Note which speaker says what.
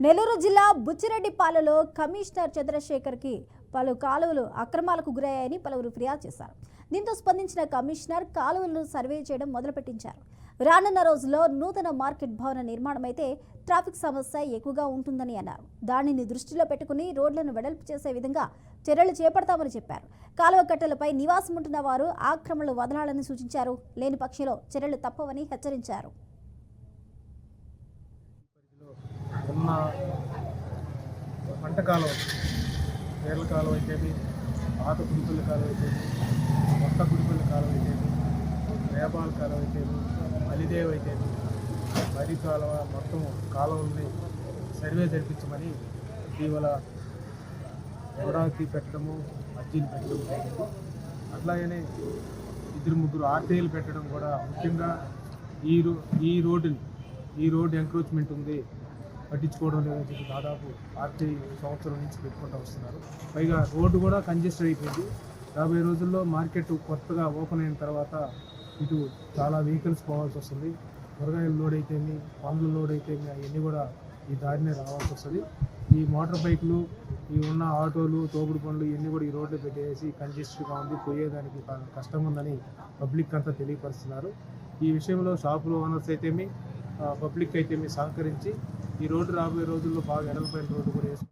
Speaker 1: నెల్లూరు జిల్లా బుచ్చిరెడ్డిపాలెంలో కమిషనర్ చంద్రశేఖర్కి పలు కాలువలు అక్రమాలకు గురయ్యాయని పలువురు ఫిర్యాదు చేశారు. దీంతో స్పందించిన కమిషనర్ కాలువలను సర్వే చేయడం మొదలుపెట్టించారు. రానున్న రోజుల్లో నూతన మార్కెట్ భవన నిర్మాణం అయితే ట్రాఫిక్ సమస్య ఎక్కువగా ఉంటుందని అన్నారు. దానిని దృష్టిలో పెట్టుకుని రోడ్లను వెడల్పు చేసే విధంగా చర్యలు చేపడతామని చెప్పారు. కాలువ కట్టలపై నివాసం ఉంటున్న వారు ఆక్రమణలు వదలాలని సూచించారు. లేని పక్షంలో చర్యలు తప్పవని హెచ్చరించారు.
Speaker 2: ఉన్న పంట కాలువ పేర్ల కాలువ అయితేమి, పాత కుడిపల్లి కాలువ అయితేమి, కొత్త కుడిపల్లి కాలువ అయితేమి, రేపాల కాలువ అయితేమి, మలిదేవ్ అయితేమి, వరి కాలువ మొత్తం కాలువల్ని సర్వే జరిపించమని ఇటీవల ఎవడాకి పెట్టడము, అర్జీలు పెట్టడం జరిగింది. అట్లాగనే 2-3 ఆర్టీలు పెట్టడం కూడా ముఖ్యంగా ఈ రోడ్డు ఎంక్రోచ్మెంట్ ఉంది, పట్టించుకోవడం లేదని చెప్పి దాదాపు ఆర్టీ సంవత్సరం నుంచి పెట్టుకుంటూ వస్తున్నారు. పైగా రోడ్డు కూడా కంజెస్టెడ్ అయిపోయింది. రాబోయే రోజుల్లో మార్కెట్ కొత్తగా ఓపెన్ అయిన తర్వాత ఇటు చాలా వెహికల్స్ పోవాల్సి వస్తుంది. కూరగాయల లోడ్ అయితేమి, పండ్ల లోడ్ అయితేమి అవన్నీ కూడా ఈ దారినే రావాల్సి వస్తుంది. ఈ మోటార్ బైకులు, ఈ ఉన్న ఆటోలు, తోపుడు పనులు ఇవన్నీ కూడా ఈ రోడ్లో పెట్టేసి కంజెస్టెడ్గా ఉంది, పోయేదానికి కష్టం ఉందని పబ్లిక్ అంతా తెలియపరుస్తున్నారు. ఈ విషయంలో షాపులు ఓనర్స్ అయితేమి, పబ్లిక్ అయితేమి సహకరించి ఈ రోడ్డు రాబోయే రోజుల్లో బాగా ఎడలపైన రోడ్డు కూడా వేసుకుంటారు.